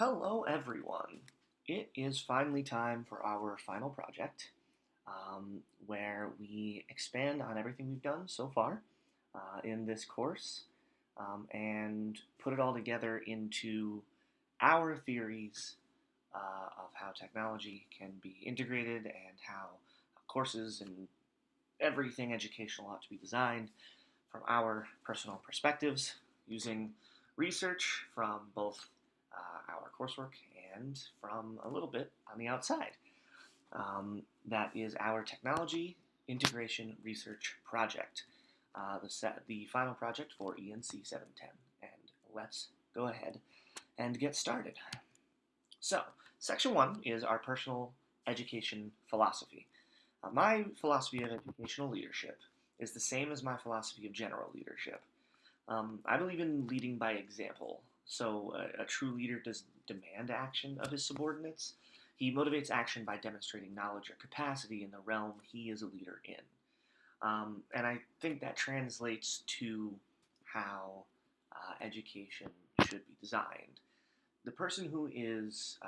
Hello, everyone. It is finally time for our final project, where we expand on everything we've done so far in this course and put it all together into our theories of how technology can be integrated and how courses and everything educational ought to be designed from our personal perspectives using research from both our coursework and from a little bit on the outside. That is our technology integration research project, the final project for ENC 710. And let's go ahead and get started. So, section 1 is our personal education philosophy. My philosophy of educational leadership is the same as my philosophy of general leadership. I believe in leading by example. So a true leader does demand action of his subordinates. He motivates action by demonstrating knowledge or capacity in the realm he is a leader in. And I think that translates to how education should be designed. The person who is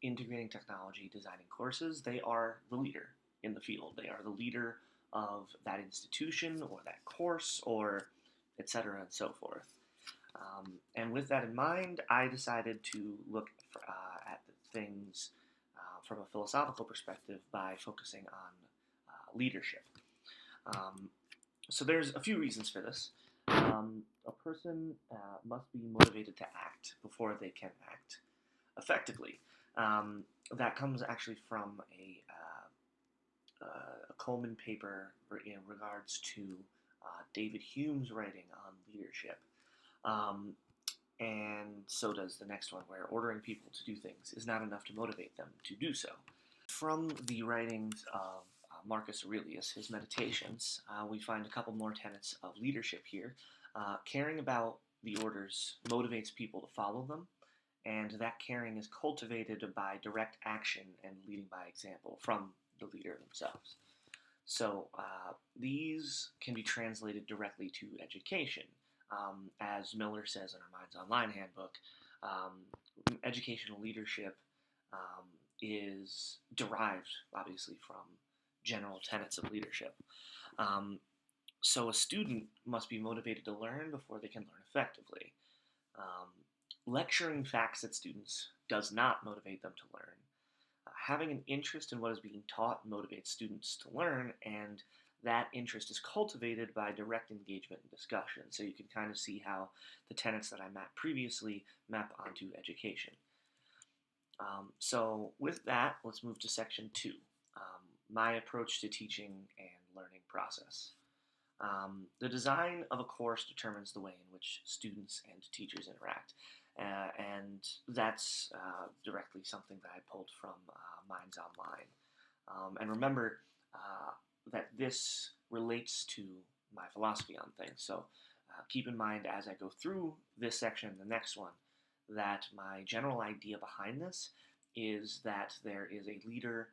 integrating technology, designing courses, they are the leader in the field. They are the leader of that institution or that course or etc. and so forth. And with that in mind, I decided to look at things from a philosophical perspective by focusing on leadership. So there's a few reasons for this. A person must be motivated to act before they can act effectively. That comes actually from a Coleman paper in regards to David Hume's writing on leadership. And so does the next one, where ordering people to do things is not enough to motivate them to do so. From the writings of Marcus Aurelius, his Meditations, we find a couple more tenets of leadership here. Caring about the orders motivates people to follow them, and that caring is cultivated by direct action and leading by example from the leader themselves. So these can be translated directly to education. As Miller says in our Minds Online handbook, educational leadership is derived, obviously, from general tenets of leadership. So a student must be motivated to learn before they can learn effectively. Lecturing facts at students does not motivate them to learn. Having an interest in what is being taught motivates students to learn, and that interest is cultivated by direct engagement and discussion. So you can kind of see how the tenets that I mapped previously map onto education. So with that, let's move to section 2, my approach to teaching and learning process. The design of a course determines the way in which students and teachers interact. And that's directly something that I pulled from Minds Online. And remember that this relates to my philosophy on things. So keep in mind as I go through this section and the next one that my general idea behind this is that there is a leader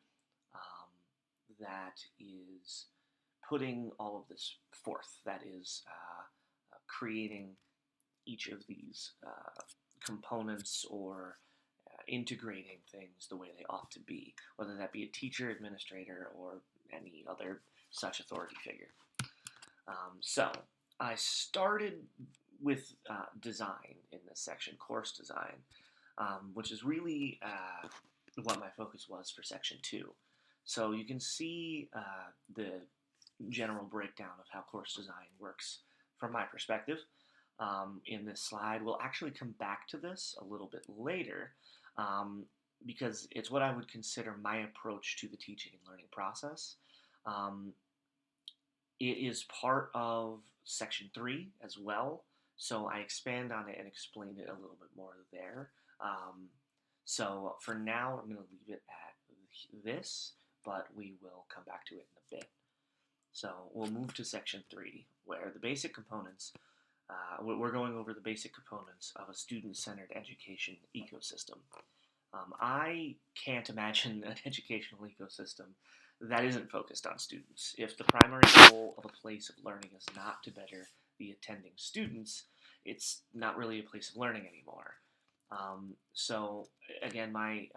that is putting all of this forth, that is creating each of these components or integrating things the way they ought to be, whether that be a teacher, administrator, or any other such authority figure. So I started with design in this section, course design, which is really what my focus was for section 2. So you can see the general breakdown of how course design works from my perspective. In this slide. We'll actually come back to this a little bit later because it's what I would consider my approach to the teaching and learning process. It is part of section 3 as well, so I expand on it and explain it a little bit more there. So for now, I'm going to leave it at this, but we will come back to it in a bit. So we'll move to section 3, where the basic components we're going over the basic components of a student-centered education ecosystem. I can't imagine an educational ecosystem that isn't focused on students. If the primary goal of a place of learning is not to better the attending students, it's not really a place of learning anymore. So again, my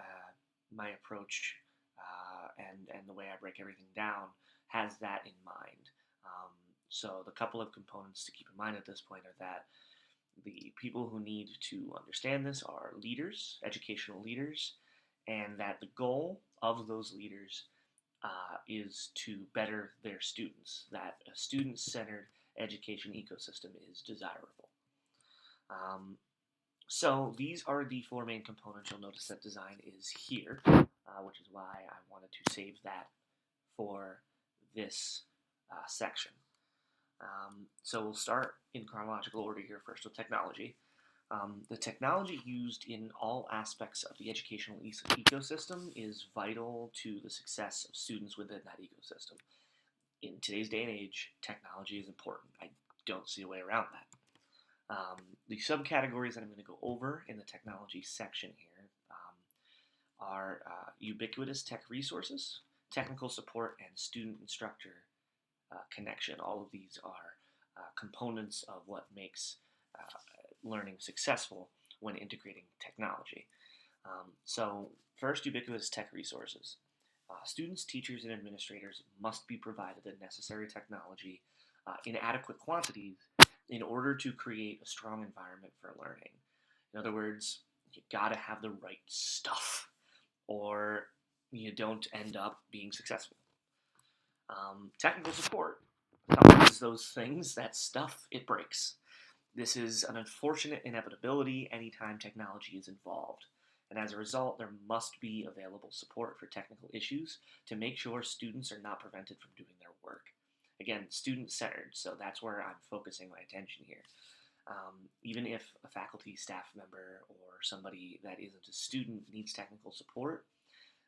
approach and the way I break everything down has that in mind. So the couple of components to keep in mind at this point are that the people who need to understand this are leaders, educational leaders, and that the goal of those leaders is to better their students, that a student centered education ecosystem is desirable. So these are the four main components. You'll notice that design is here, which is why I wanted to save that for this section. So we'll start in chronological order here first with technology. The technology used in all aspects of the educational ecosystem is vital to the success of students within that ecosystem. In today's day and age, technology is important. I don't see a way around that. The subcategories that I'm going to go over in the technology section here are ubiquitous tech resources, technical support, and student-instructor connection. All of these are components of what makes learning successful when integrating technology. So first, ubiquitous tech resources. Students, teachers, and administrators must be provided the necessary technology in adequate quantities in order to create a strong environment for learning. In other words, you gotta have the right stuff, or you don't end up being successful. Technical support. Sometimes those things, that stuff, it breaks. This is an unfortunate inevitability anytime technology is involved, and as a result, there must be available support for technical issues to make sure students are not prevented from doing their work. Again, student-centered, so that's where I'm focusing my attention here. Even if a faculty, staff member, or somebody that isn't a student needs technical support,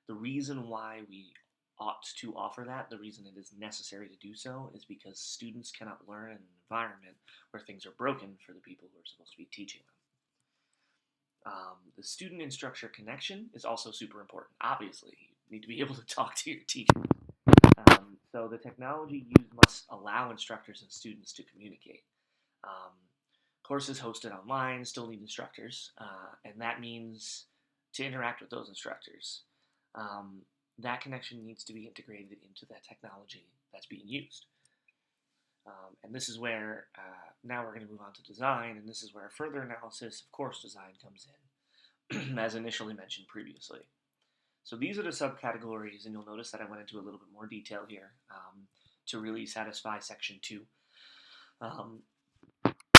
the reason why we ought to offer that, the reason it is necessary to do so, is because students cannot learn in an environment where things are broken for the people who are supposed to be teaching them. The student-instructor connection is also super important. Obviously, you need to be able to talk to your teacher. So the technology used must allow instructors and students to communicate. Courses hosted online still need instructors, and that means to interact with those instructors. That connection needs to be integrated into that technology that's being used. And this is where, now we're going to move on to design, and this is where further analysis of course design comes in, as initially mentioned previously. So these are the subcategories, and you'll notice that I went into a little bit more detail here to really satisfy section 2.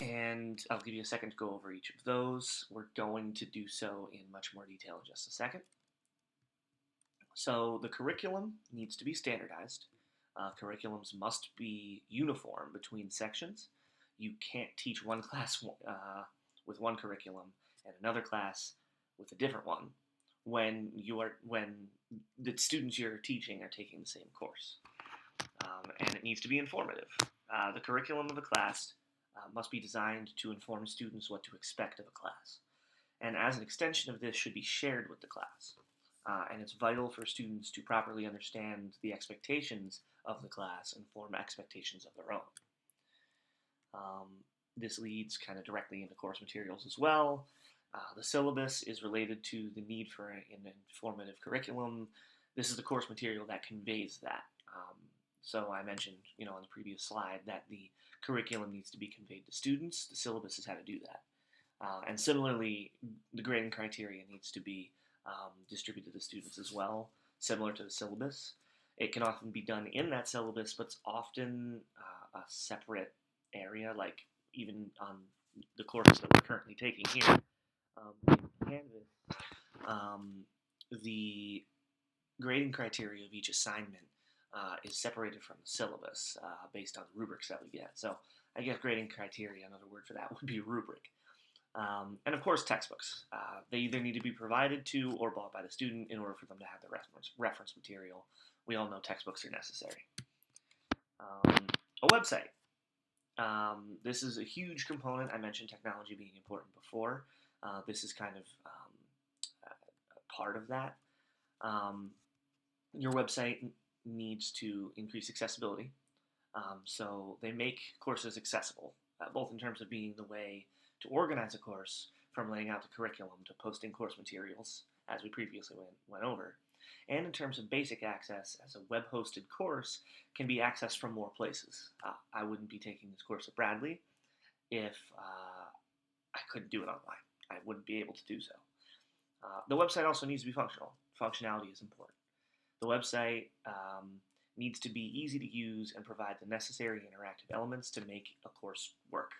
And I'll give you a second to go over each of those. We're going to do so in much more detail in just a second. So the curriculum needs to be standardized. Curriculums must be uniform between sections. You can't teach one class with one curriculum and another class with a different one when the students you're teaching are taking the same course. And it needs to be informative. The curriculum of a class must be designed to inform students what to expect of a class. And as an extension of this should be shared with the class. And it's vital for students to properly understand the expectations of the class and form expectations of their own. This leads kind of directly into course materials as well. The syllabus is related to the need for an informative curriculum. This is the course material that conveys that. So I mentioned, on the previous slide that the curriculum needs to be conveyed to students. The syllabus is how to do that. And similarly, the grading criteria needs to be distributed to students as well, similar to the syllabus. It can often be done in that syllabus, but it's often a separate area, like even on the courses that we're currently taking here. In Canvas, the grading criteria of each assignment is separated from the syllabus based on the rubrics that we get. So I guess grading criteria, another word for that would be rubric. And of course, textbooks. They either need to be provided to or bought by the student in order for them to have the reference material. We all know textbooks are necessary. A website. This is a huge component. I mentioned technology being important before. This is kind of a part of that. Your website needs to increase accessibility. So they make courses accessible, both in terms of being the way to organize a course from laying out the curriculum to posting course materials, as we previously went over. And in terms of basic access, as a web-hosted course can be accessed from more places. I wouldn't be taking this course at Bradley if I couldn't do it online. I wouldn't be able to do so. The website also needs to be functional. Functionality is important. The website needs to be easy to use and provide the necessary interactive elements to make a course work.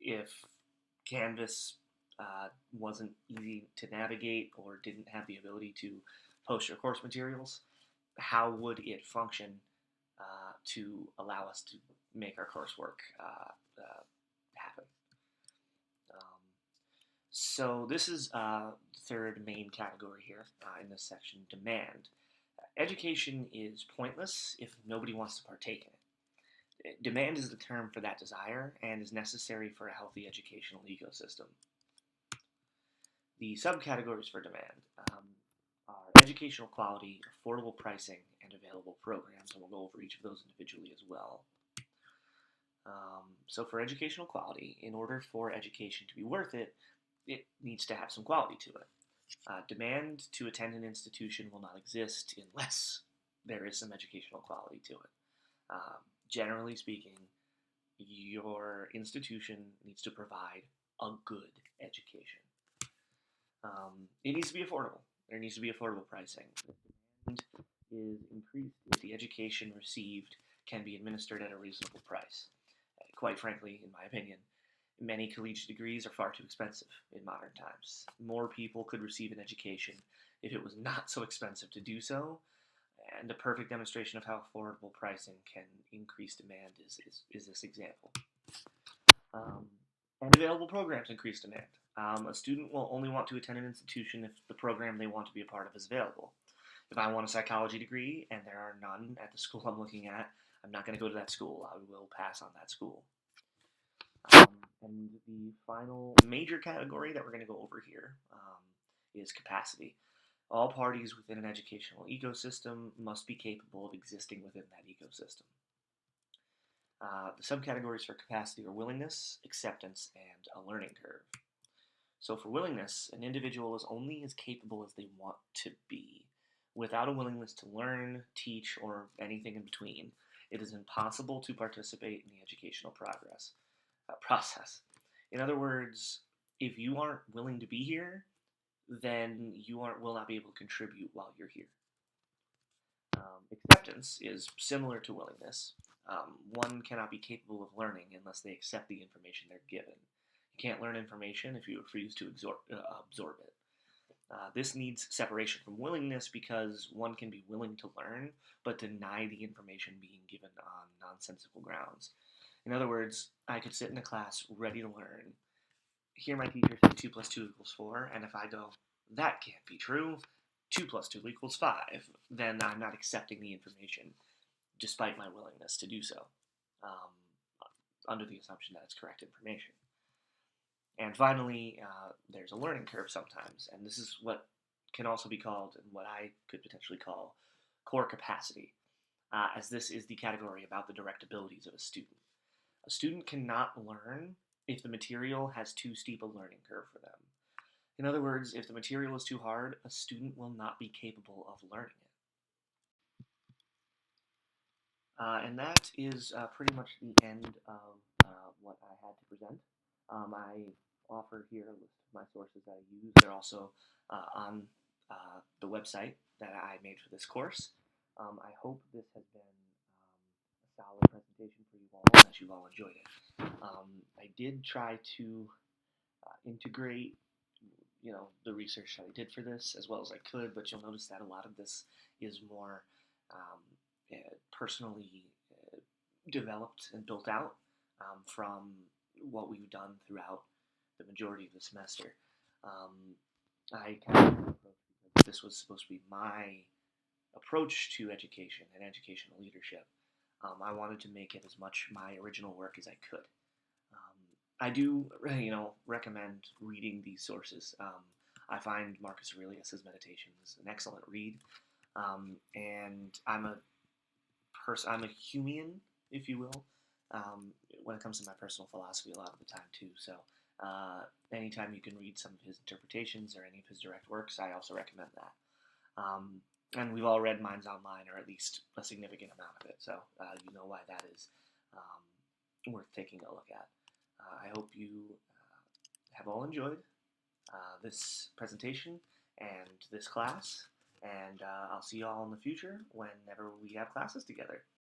If Canvas wasn't easy to navigate or didn't have the ability to post your course materials, how would it function to allow us to make our coursework happen? So this is the third main category here in this section, demand. Education is pointless if nobody wants to partake in it. Demand is the term for that desire and is necessary for a healthy educational ecosystem. The subcategories for demand are educational quality, affordable pricing, and available programs, and we'll go over each of those individually as well. So for educational quality, in order for education to be worth it, it needs to have some quality to it. Demand to attend an institution will not exist unless there is some educational quality to it. Generally speaking, your institution needs to provide a good education. It needs to be affordable. There needs to be affordable pricing. Demand is increased if the education received can be administered at a reasonable price. Quite frankly, in my opinion, many collegiate degrees are far too expensive in modern times. More people could receive an education if it was not so expensive to do so, and a perfect demonstration of how affordable pricing can increase demand is this example. And available programs increase demand. A student will only want to attend an institution if the program they want to be a part of is available. If I want a psychology degree and there are none at the school I'm looking at, I'm not going to go to that school. I will pass on that school. And the final major category that we're going to go over here is capacity. All parties within an educational ecosystem must be capable of existing within that ecosystem. The subcategories for capacity are willingness, acceptance, and a learning curve. So for willingness, an individual is only as capable as they want to be. Without a willingness to learn, teach, or anything in between, it is impossible to participate in the educational process. In other words, if you aren't willing to be here, then you will not be able to contribute while you're here. Acceptance is similar to willingness. One cannot be capable of learning unless they accept the information they're given. You can't learn information if you refuse to absorb it. This needs separation from willingness because one can be willing to learn but deny the information being given on nonsensical grounds. In other words, I could sit in a class ready to learn, hear my teacher say 2 plus 2 equals 4, and if I go, that can't be true, 2 plus 2 equals 5, then I'm not accepting the information despite my willingness to do so, under the assumption that it's correct information. And finally, there's a learning curve sometimes, and this is what can also be called, and what I could potentially call, core capacity, as this is the category about the direct abilities of a student. A student cannot learn if the material has too steep a learning curve for them. In other words, if the material is too hard, a student will not be capable of learning it. And that is pretty much the end of what I had to present. I offer here a list of my sources that I use. They're also on the website that I made for this course. I hope this has been a solid presentation for you all, and that you've all enjoyed it. I did try to integrate, the research that I did for this as well as I could, but you'll notice that a lot of this is more personally developed and built out from what we've done throughout the majority of the semester. I kind of approached because this was supposed to be my approach to education and educational leadership. I wanted to make it as much my original work as I could. I do, recommend reading these sources. I find Marcus Aurelius's Meditations an excellent read, and I'm a Humean, if you will, when it comes to my personal philosophy a lot of the time too. So Anytime you can read some of his interpretations or any of his direct works, I also recommend that. And we've all read Minds Online, or at least a significant amount of it, so you know why that is worth taking a look at. I hope you have all enjoyed this presentation and this class, and I'll see you all in the future whenever we have classes together.